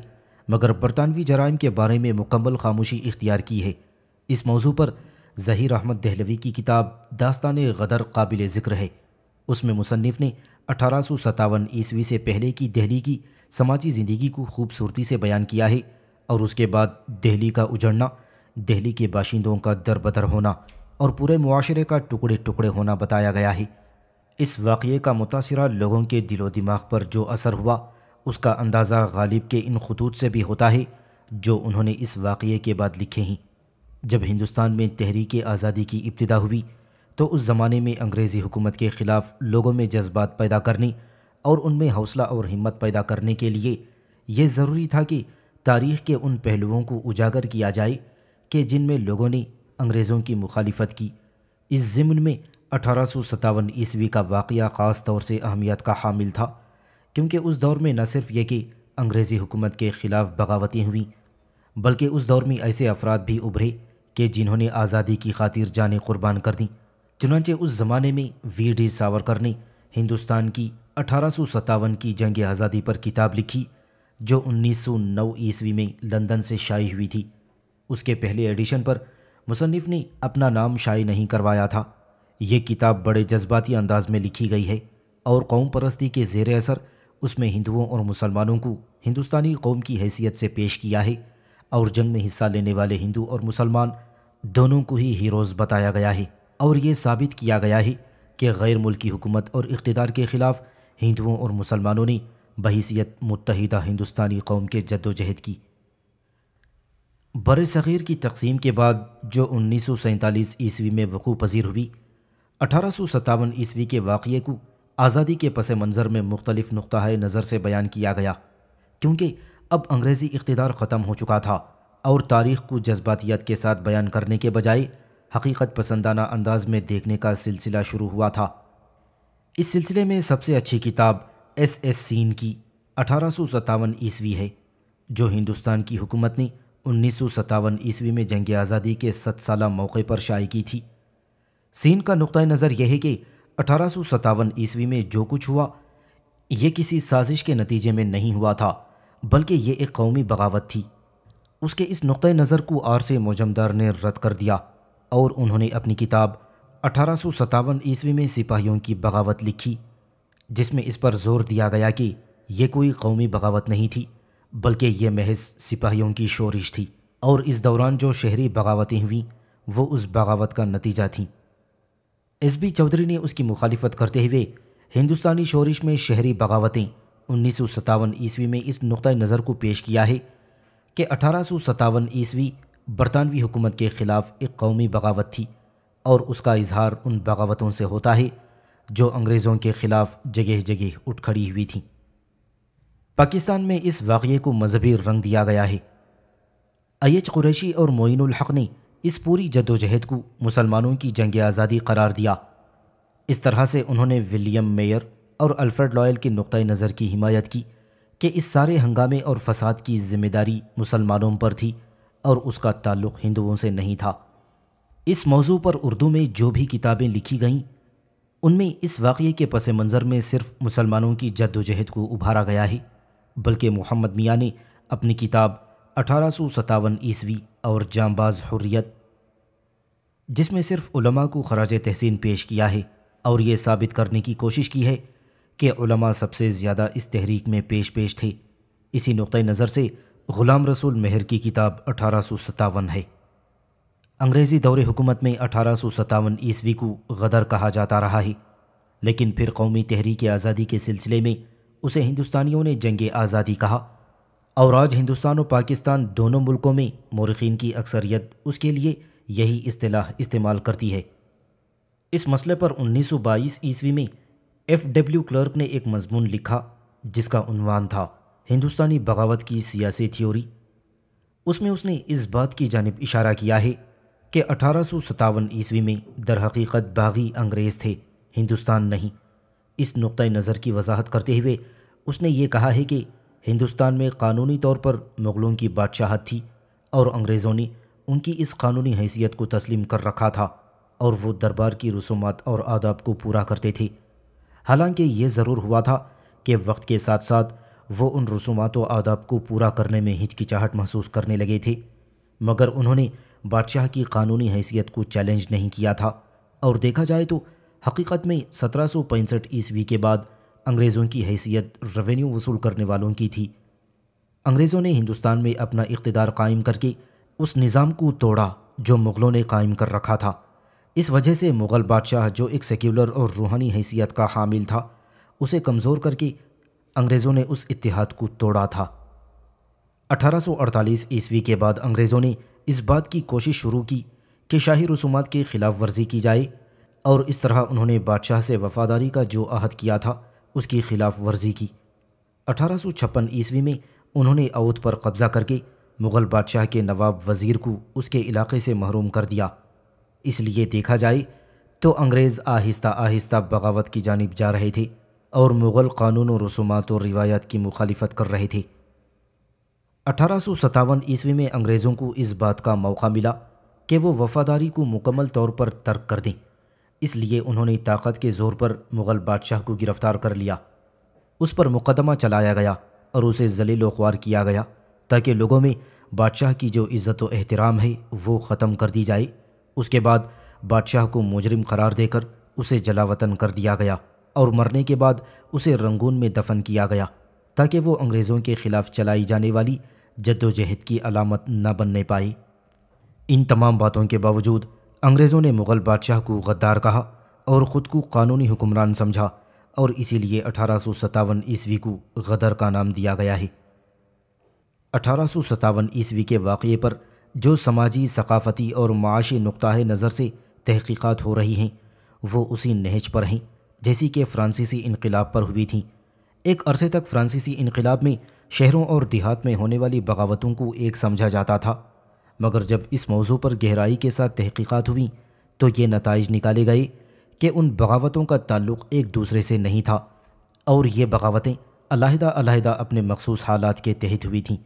مگر برطانوی جرائم کے بارے میں مکمل خاموشی اختیار کی ہے۔ اس موضوع پر ظہیر احمد دہلوی کی کتاب داستان غدر قابل ذکر ہے۔ اس میں مصنف نے 1857 عیسوی سے پہلے کی دہلی کی سماجی زندگی کو خوبصورتی سے بیان کیا ہے، اور اس کے بعد دہلی کا اجڑنا، دہلی کے باشندوں کا دربدر ہونا اور پورے معاشرے کا ٹکڑے ٹکڑے ہونا بتایا گیا ہے۔ اس واقعے کا متاثرہ لوگوں کے دل و دماغ پر جو اثر ہوا، اس کا اندازہ غالب کے ان خطوط سے بھی ہوتا ہے جو انہوں نے اس واقعے کے بعد لکھے ہیں۔ جب ہندوستان میں تحریک آزادی کی ابتدا ہوئی تو اس زمانے میں انگریزی حکومت کے خلاف لوگوں میں جذبات پیدا کرنے اور ان میں حوصلہ اور ہمت پیدا کرنے کے لیے یہ ضروری تھا کہ تاریخ کے ان پہلوؤں کو اجاگر کیا جائے کہ جن میں لوگوں نے انگریزوں کی مخالفت کی۔ اس ضمن میں 1857 عیسوی کا واقعہ خاص طور سے اہمیت کا حامل تھا، کیونکہ اس دور میں نہ صرف یہ کہ انگریزی حکومت کے خلاف بغاوتیں ہوئیں، بلکہ اس دور میں ایسے افراد بھی ابھرے کہ جنہوں نے آزادی کی خاطر جانیں قربان کر دیں۔ چنانچہ اس زمانے میں وی ڈی ساورکر نے ہندوستان کی 1857 کی جنگ آزادی پر کتاب لکھی جو 1909 عیسوی میں لندن سے شائع ہوئی تھی۔ اس کے پہلے ایڈیشن پر مصنف نے اپنا نام شائع نہیں کروایا تھا۔ یہ کتاب بڑے جذباتی انداز میں لکھی گئی ہے اور قوم پرستی کے زیر اثر اس میں ہندوؤں اور مسلمانوں کو ہندوستانی قوم کی حیثیت سے پیش کیا ہے، اور جنگ میں حصہ لینے والے ہندو اور مسلمان دونوں کو ہی ہیروز بتایا گیا ہے، اور یہ ثابت کیا گیا ہے کہ غیر ملکی حکومت اور اقتدار کے خلاف ہندوؤں اور مسلمانوں نے بحیثیت متحدہ ہندوستانی قوم کے جد و جہد کی۔ برصغیر کی تقسیم کے بعد جو 1947 عیسوی میں وقوع پذیر ہوئی، 1857 عیسوی کے واقعے کو آزادی کے پس منظر میں مختلف نقطہ نظر سے بیان کیا گیا، کیونکہ اب انگریزی اقتدار ختم ہو چکا تھا اور تاریخ کو جذباتیت کے ساتھ بیان کرنے کے بجائے حقیقت پسندانہ انداز میں دیکھنے کا سلسلہ شروع ہوا تھا۔ اس سلسلے میں سب سے اچھی کتاب ایس ایس سین کی 1857 عیسوی ہے، جو ہندوستان کی حکومت نے 1957 عیسوی میں جنگ آزادی کے 7 سالہ موقع پر شائع کی تھی۔ سین کا نقطہ نظر یہ ہے کہ 1857 عیسوی میں جو کچھ ہوا یہ کسی سازش کے نتیجے میں نہیں ہوا تھا، بلکہ یہ ایک قومی بغاوت تھی۔ اس کے اس نقطہ نظر کو آر سے موجمدار نے رد کر دیا، اور انہوں نے اپنی کتاب 1857 عیسوی میں سپاہیوں کی بغاوت لکھی، جس میں اس پر زور دیا گیا کہ یہ کوئی قومی بغاوت نہیں تھی، بلکہ یہ محض سپاہیوں کی شورش تھی، اور اس دوران جو شہری بغاوتیں ہوئیں وہ اس بغاوت کا نتیجہ تھیں۔ ایس بی چودھری نے اس کی مخالفت کرتے ہوئے ہندوستانی شورش میں شہری بغاوتیں 1957 عیسوی میں اس نقطہ نظر کو پیش کیا ہے کہ 1857 عیسوی برطانوی حکومت کے خلاف ایک قومی بغاوت تھی، اور اس کا اظہار ان بغاوتوں سے ہوتا ہے جو انگریزوں کے خلاف جگہ جگہ اٹھ کھڑی ہوئی تھیں۔ پاکستان میں اس واقعے کو مذہبی رنگ دیا گیا ہے۔ ایچ قریشی اور معین الحق نے اس پوری جدوجہد کو مسلمانوں کی جنگ آزادی قرار دیا۔ اس طرح سے انہوں نے ولیم میئر اور الفریڈ لائل کے نقطہ نظر کی حمایت کی کہ اس سارے ہنگامے اور فساد کی ذمہ داری مسلمانوں پر تھی اور اس کا تعلق ہندوؤں سے نہیں تھا۔ اس موضوع پر اردو میں جو بھی کتابیں لکھی گئیں ان میں اس واقعے کے پس منظر میں صرف مسلمانوں کی جدوجہد کو ابھارا گیا ہے، بلکہ محمد میاں نے اپنی کتاب 1857 عیسوی اور جانباز حریت، جس میں صرف علماء کو خراج تحسین پیش کیا ہے اور یہ ثابت کرنے کی کوشش کی ہے کہ علماء سب سے زیادہ اس تحریک میں پیش تھے، اسی نقطہ نظر سے غلام رسول مہر کی کتاب 1857 ہے۔ انگریزی دور حکومت میں 1857 عیسوی کو غدر کہا جاتا رہا ہے، لیکن پھر قومی تحریک آزادی کے سلسلے میں اسے ہندوستانیوں نے جنگ آزادی کہا، اور آج ہندوستان و پاکستان دونوں ملکوں میں مورخین کی اکثریت اس کے لیے یہی اصطلاح استعمال کرتی ہے۔ اس مسئلے پر 1922 عیسوی میں ایف ڈبلیو کلرک نے ایک مضمون لکھا جس کا عنوان تھا ہندوستانی بغاوت کی سیاسی تھیوری۔ اس میں اس نے اس بات کی جانب اشارہ کیا ہے کہ 1857 عیسوی میں در حقیقت باغی انگریز تھے، ہندوستان نہیں۔ اس نقطہ نظر کی وضاحت کرتے ہوئے اس نے یہ کہا ہے کہ ہندوستان میں قانونی طور پر مغلوں کی بادشاہت تھی اور انگریزوں نے ان کی اس قانونی حیثیت کو تسلیم کر رکھا تھا اور وہ دربار کی رسومات اور آداب کو پورا کرتے تھے۔ حالانکہ یہ ضرور ہوا تھا کہ وقت کے ساتھ ساتھ وہ ان رسومات و آداب کو پورا کرنے میں ہچکچاہٹ محسوس کرنے لگے تھے، مگر انہوں نے بادشاہ کی قانونی حیثیت کو چیلنج نہیں کیا تھا، اور دیکھا جائے تو حقیقت میں 1765 عیسوی کے بعد انگریزوں کی حیثیت ریونیو وصول کرنے والوں کی تھی۔ انگریزوں نے ہندوستان میں اپنا اقتدار قائم کر کے اس نظام کو توڑا جو مغلوں نے قائم کر رکھا تھا۔ اس وجہ سے مغل بادشاہ جو ایک سیکولر اور روحانی حیثیت کا حامل تھا، اسے کمزور کر کے انگریزوں نے اس اتحاد کو توڑا تھا۔ 1848 عیسوی کے بعد انگریزوں نے اس بات کی کوشش شروع کی کہ شاہی رسومات کی خلاف ورزی کی جائے، اور اس طرح انہوں نے بادشاہ سے وفاداری کا جو عہد کیا تھا اس کی خلاف ورزی کی۔ 1856 عیسوی میں انہوں نے اودھ پر قبضہ کر کے مغل بادشاہ کے نواب وزیر کو اس کے علاقے سے محروم کر دیا۔ اس لیے دیکھا جائے تو انگریز آہستہ آہستہ بغاوت کی جانب جا رہے تھے اور مغل قانون و رسومات و روایات کی مخالفت کر رہے تھے۔ 1857 عیسوی میں انگریزوں کو اس بات کا موقع ملا کہ وہ وفاداری کو مکمل طور پر ترک کر دیں، اس لیے انہوں نے طاقت کے زور پر مغل بادشاہ کو گرفتار کر لیا۔ اس پر مقدمہ چلایا گیا اور اسے ذلیل و خوار کیا گیا تاکہ لوگوں میں بادشاہ کی جو عزت و احترام ہے وہ ختم کر دی جائے۔ اس کے بعد بادشاہ کو مجرم قرار دے کر اسے جلا وطن کر دیا گیا اور مرنے کے بعد اسے رنگون میں دفن کیا گیا تاکہ وہ انگریزوں کے خلاف چلائی جانے والی جدوجہد کی علامت نہ بننے پائے۔ ان تمام باتوں کے باوجود انگریزوں نے مغل بادشاہ کو غدار کہا اور خود کو قانونی حکمران سمجھا، اور اسی لیے 1857 عیسوی کو غدر کا نام دیا گیا ہے۔ 1857 عیسوی کے واقعے پر جو سماجی، ثقافتی اور معاشی نقطہ نظر سے تحقیقات ہو رہی ہیں وہ اسی نہج پر ہیں جیسی کہ فرانسیسی انقلاب پر ہوئی تھیں۔ ایک عرصے تک فرانسیسی انقلاب میں شہروں اور دیہات میں ہونے والی بغاوتوں کو ایک سمجھا جاتا تھا، مگر جب اس موضوع پر گہرائی کے ساتھ تحقیقات ہوئیں تو یہ نتائج نکالے گئے کہ ان بغاوتوں کا تعلق ایک دوسرے سے نہیں تھا، اور یہ بغاوتیں علیحدہ علیحدہ اپنے مخصوص حالات کے تحت ہوئی تھیں۔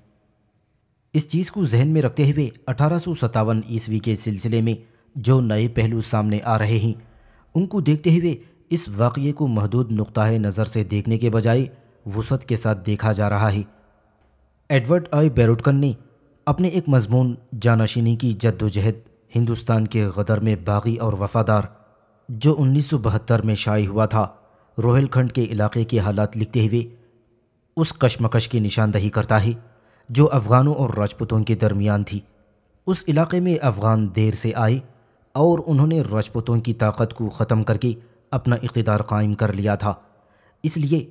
اس چیز کو ذہن میں رکھتے ہوئے 1857 عیسوی کے سلسلے میں جو نئے پہلو سامنے آ رہے ہیں ان کو دیکھتے ہوئے اس واقعے کو محدود نقطہ نظر سے دیکھنے کے بجائے وسعت کے ساتھ دیکھا جا رہا ہے۔ ایڈورڈ آئی بیروٹکن نے اپنے ایک مضمون جانشینی کی جدوجہد ہندوستان کے غدر میں باغی اور وفادار، جو 1972 میں شائع ہوا تھا، روہیل کھنڈ کے علاقے کے حالات لکھتے ہوئے اس کشمکش کی نشاندہی کرتا ہے جو افغانوں اور راجپوتوں کے درمیان تھی۔ اس علاقے میں افغان دیر سے آئے اور انہوں نے راجپوتوں کی طاقت کو ختم کر کے اپنا اقتدار قائم کر لیا تھا، اس لیے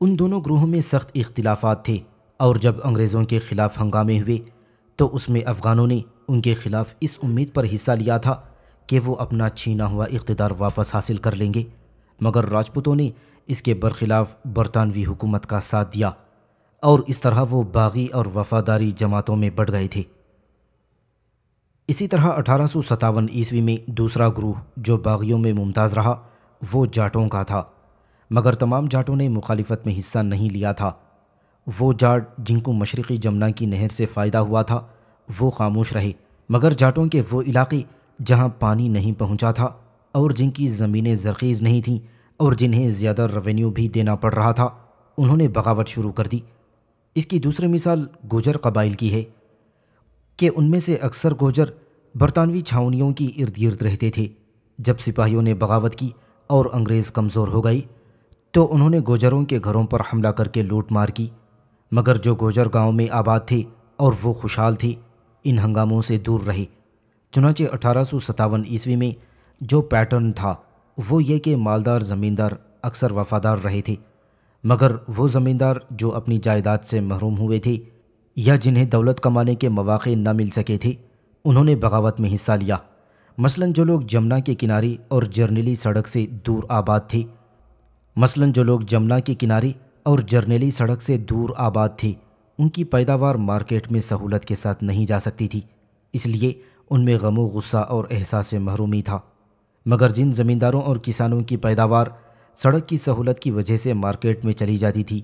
ان دونوں گروہوں میں سخت اختلافات تھے، اور جب انگریزوں کے خلاف ہنگامے ہوئے تو اس میں افغانوں نے ان کے خلاف اس امید پر حصہ لیا تھا کہ وہ اپنا چھینا ہوا اقتدار واپس حاصل کر لیں گے، مگر راجپوتوں نے اس کے برخلاف برطانوی حکومت کا ساتھ دیا۔ اور اس طرح وہ باغی اور وفاداری جماعتوں میں بٹ گئے تھے۔ اسی طرح 1857 میں دوسرا گروہ جو باغیوں میں ممتاز رہا وہ جاٹوں کا تھا، مگر تمام جاٹوں نے مخالفت میں حصہ نہیں لیا تھا۔ وہ جاٹ جن کو مشرقی جمنا کی نہر سے فائدہ ہوا تھا وہ خاموش رہے، مگر جاٹوں کے وہ علاقے جہاں پانی نہیں پہنچا تھا اور جن کی زمینیں زرخیز نہیں تھیں اور جنہیں زیادہ ریونیو بھی دینا پڑ رہا تھا، انہوں نے بغاوت شروع کر دی۔ اس کی دوسری مثال گوجر قبائل کی ہے کہ ان میں سے اکثر گوجر برطانوی چھاؤنیوں کی ارد گرد رہتے تھے۔ جب سپاہیوں نے بغاوت کی اور انگریز کمزور ہو گئی تو انہوں نے گوجروں کے گھروں پر حملہ کر کے لوٹ مار کی، مگر جو گوجر گاؤں میں آباد تھے اور وہ خوشحال تھے ان ہنگاموں سے دور رہے۔ چنانچہ 1857 میں جو پیٹرن تھا وہ یہ کہ مالدار زمیندار اکثر وفادار رہے تھے، مگر وہ زمیندار جو اپنی جائیداد سے محروم ہوئے تھے یا جنہیں دولت کمانے کے مواقع نہ مل سکے تھے انہوں نے بغاوت میں حصہ لیا۔ مثلاً جو لوگ جمنا کے کنارے اور جرنیلی سڑک سے دور آباد تھے ان کی پیداوار مارکیٹ میں سہولت کے ساتھ نہیں جا سکتی تھی، اس لیے ان میں غم و غصہ اور احساس محرومی تھا۔ مگر جن زمینداروں اور کسانوں کی پیداوار سڑک کی سہولت کی وجہ سے مارکیٹ میں چلی جاتی تھی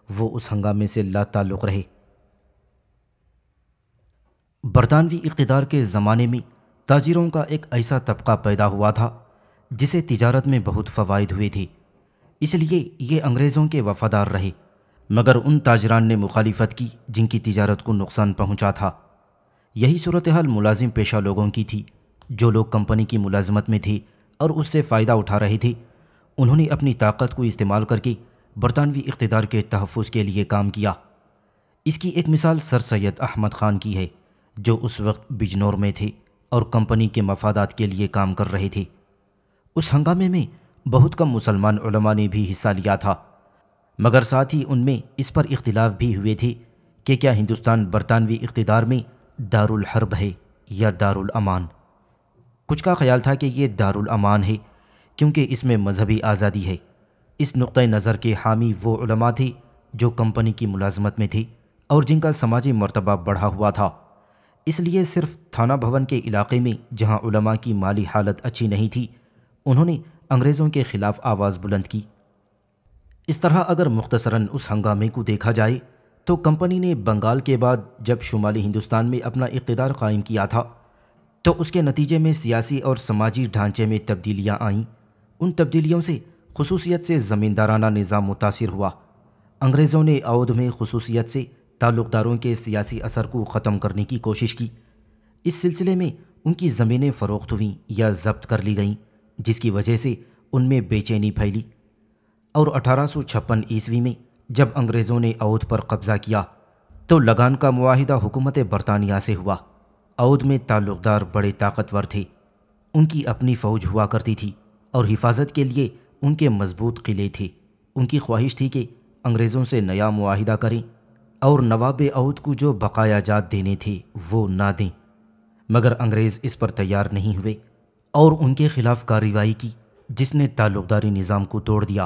وہ اس ہنگامے سے لا تعلق رہے۔ برطانوی اقتدار کے زمانے میں تاجروں کا ایک ایسا طبقہ پیدا ہوا تھا جسے تجارت میں بہت فوائد ہوئے تھے، اس لیے یہ انگریزوں کے وفادار رہے، مگر ان تاجران نے مخالفت کی جن کی تجارت کو نقصان پہنچا تھا۔ یہی صورتحال ملازم پیشہ لوگوں کی تھی۔ جو لوگ کمپنی کی ملازمت میں تھے اور اس سے فائدہ اٹھا رہے تھے انہوں نے اپنی طاقت کو استعمال کر کے برطانوی اقتدار کے تحفظ کے لیے کام کیا۔ اس کی ایک مثال سر سید احمد خان کی ہے جو اس وقت بجنور میں تھے اور کمپنی کے مفادات کے لیے کام کر رہے تھے۔ اس ہنگامے میں بہت کم مسلمان علماء نے بھی حصہ لیا تھا، مگر ساتھ ہی ان میں اس پر اختلاف بھی ہوئے تھے کہ کیا ہندوستان برطانوی اقتدار میں دارالحرب ہے یا دارالامان۔ کچھ کا خیال تھا کہ یہ دارالامان ہے کیونکہ اس میں مذہبی آزادی ہے۔ اس نقطۂ نظر کے حامی وہ علماء تھے جو کمپنی کی ملازمت میں تھے اور جن کا سماجی مرتبہ بڑھا ہوا تھا، اس لیے صرف تھانہ بھون کے علاقے میں جہاں علماء کی مالی حالت اچھی نہیں تھی انہوں نے انگریزوں کے خلاف آواز بلند کی۔ اس طرح اگر مختصراً اس ہنگامے کو دیکھا جائے تو کمپنی نے بنگال کے بعد جب شمالی ہندوستان میں اپنا اقتدار قائم کیا تھا تو اس کے نتیجے میں سیاسی اور سماجی ڈھانچے میں تبدیلیاں آئیں۔ ان تبدیلیوں سے خصوصیت سے زمیندارانہ نظام متاثر ہوا۔ انگریزوں نے اودھ میں خصوصیت سے تعلق داروں کے سیاسی اثر کو ختم کرنے کی کوشش کی۔ اس سلسلے میں ان کی زمینیں فروخت ہوئیں یا ضبط کر لی گئیں، جس کی وجہ سے ان میں بے چینی پھیلی۔ اور 1856 میں جب انگریزوں نے اودھ پر قبضہ کیا تو لگان کا معاہدہ حکومت برطانیہ سے ہوا۔ اودھ میں تعلق دار بڑے طاقتور تھے، ان کی اپنی فوج ہوا کرتی تھی اور حفاظت کے لیے ان کے مضبوط قلعے تھے۔ ان کی خواہش تھی کہ انگریزوں سے نیا معاہدہ کریں اور نواب اودھ کو جو بقایا جات دینے تھے وہ نہ دیں، مگر انگریز اس پر تیار نہیں ہوئے اور ان کے خلاف کارروائی کی جس نے تعلق داری نظام کو توڑ دیا۔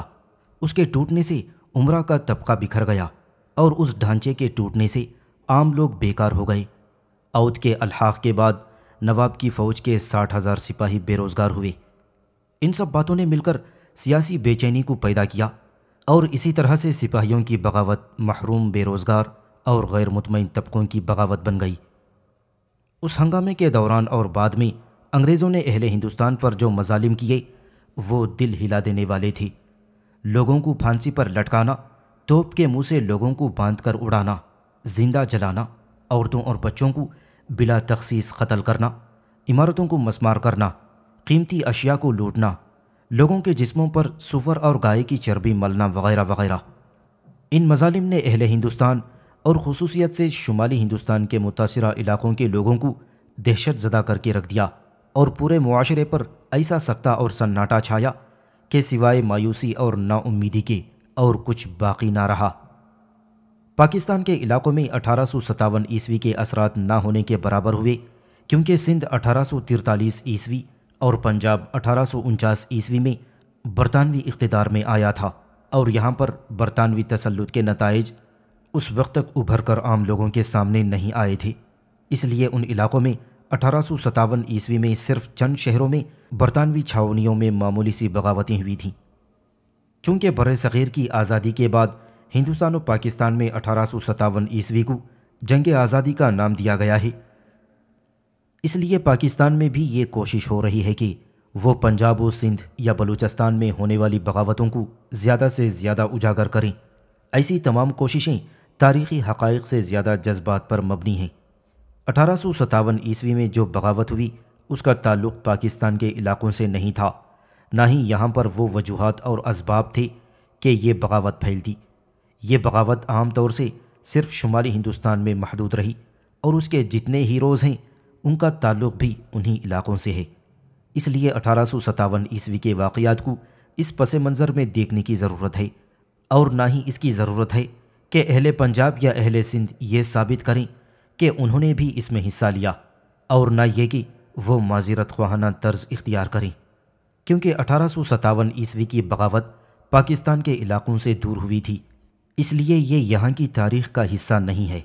اس کے ٹوٹنے سے امراء کا طبقہ بکھر گیا اور اس ڈھانچے کے ٹوٹنے سے عام لوگ بیکار ہو گئے۔ اودھ کے الحاق کے بعد نواب کی فوج کے 60,000 سپاہی بے روزگار ہوئے۔ ان سب باتوں نے مل کر سیاسی بے چینی کو پیدا کیا اور اسی طرح سے سپاہیوں کی بغاوت محروم بے روزگار اور غیر مطمئن طبقوں کی بغاوت بن گئی۔ اس ہنگامے کے دوران اور بعد میں انگریزوں نے اہل ہندوستان پر جو مظالم کیے وہ دل ہلا دینے والے تھے۔ لوگوں کو پھانسی پر لٹکانا، توپ کے منہ سے لوگوں کو باندھ کر اڑانا، زندہ جلانا، عورتوں اور بچوں کو بلا تخصیص قتل کرنا، عمارتوں کو مسمار کرنا، قیمتی اشیاء کو لوٹنا، لوگوں کے جسموں پر سور اور گائے کی چربی ملنا وغیرہ وغیرہ۔ ان مظالم نے اہل ہندوستان اور خصوصیت سے شمالی ہندوستان کے متاثرہ علاقوں کے لوگوں کو دہشت زدہ کر کے رکھ دیا اور پورے معاشرے پر ایسا سکتہ اور سناٹا چھایا کہ سوائے مایوسی اور نا امیدی کے اور کچھ باقی نہ رہا۔ پاکستان کے علاقوں میں 1857 کے اثرات نہ ہونے کے برابر ہوئے، کیونکہ سندھ 1843 اور پنجاب 1849 میں برطانوی اقتدار میں آیا تھا اور یہاں پر برطانوی تسلط کے نتائج اس وقت تک ابھر کر عام لوگوں کے سامنے نہیں آئے تھے، اس لیے ان علاقوں میں 1857 میں صرف چند شہروں میں برطانوی چھاؤنیوں میں معمولی سی بغاوتیں ہوئی تھیں۔ چونکہ بر صغیر کی آزادی کے بعد ہندوستان و پاکستان میں 1857 کو جنگ آزادی کا نام دیا گیا ہے، اس لیے پاکستان میں بھی یہ کوشش ہو رہی ہے کہ وہ پنجاب و سندھ یا بلوچستان میں ہونے والی بغاوتوں کو زیادہ سے زیادہ اجاگر کریں۔ ایسی تمام کوششیں تاریخی حقائق سے زیادہ جذبات پر مبنی ہیں۔ 1857 میں جو بغاوت ہوئی اس کا تعلق پاکستان کے علاقوں سے نہیں تھا، نہ ہی یہاں پر وہ وجوہات اور اسباب تھے کہ یہ بغاوت پھیلتی۔ یہ بغاوت عام طور سے صرف شمالی ہندوستان میں محدود رہی اور اس کے جتنے ہیروز ہیں ان کا تعلق بھی انہی علاقوں سے ہے۔ اس لیے 1857 کے واقعات کو اس پس منظر میں دیکھنے کی ضرورت ہے، اور نہ ہی اس کی ضرورت ہے کہ اہل پنجاب یا اہل سندھ یہ ثابت کریں کہ انہوں نے بھی اس میں حصہ لیا، اور نہ یہ کہ وہ معذرت خواہانہ طرز اختیار کریں، کیونکہ 1857 کی بغاوت پاکستان کے علاقوں سے دور ہوئی تھی، اس لیے یہ یہاں کی تاریخ کا حصہ نہیں ہے۔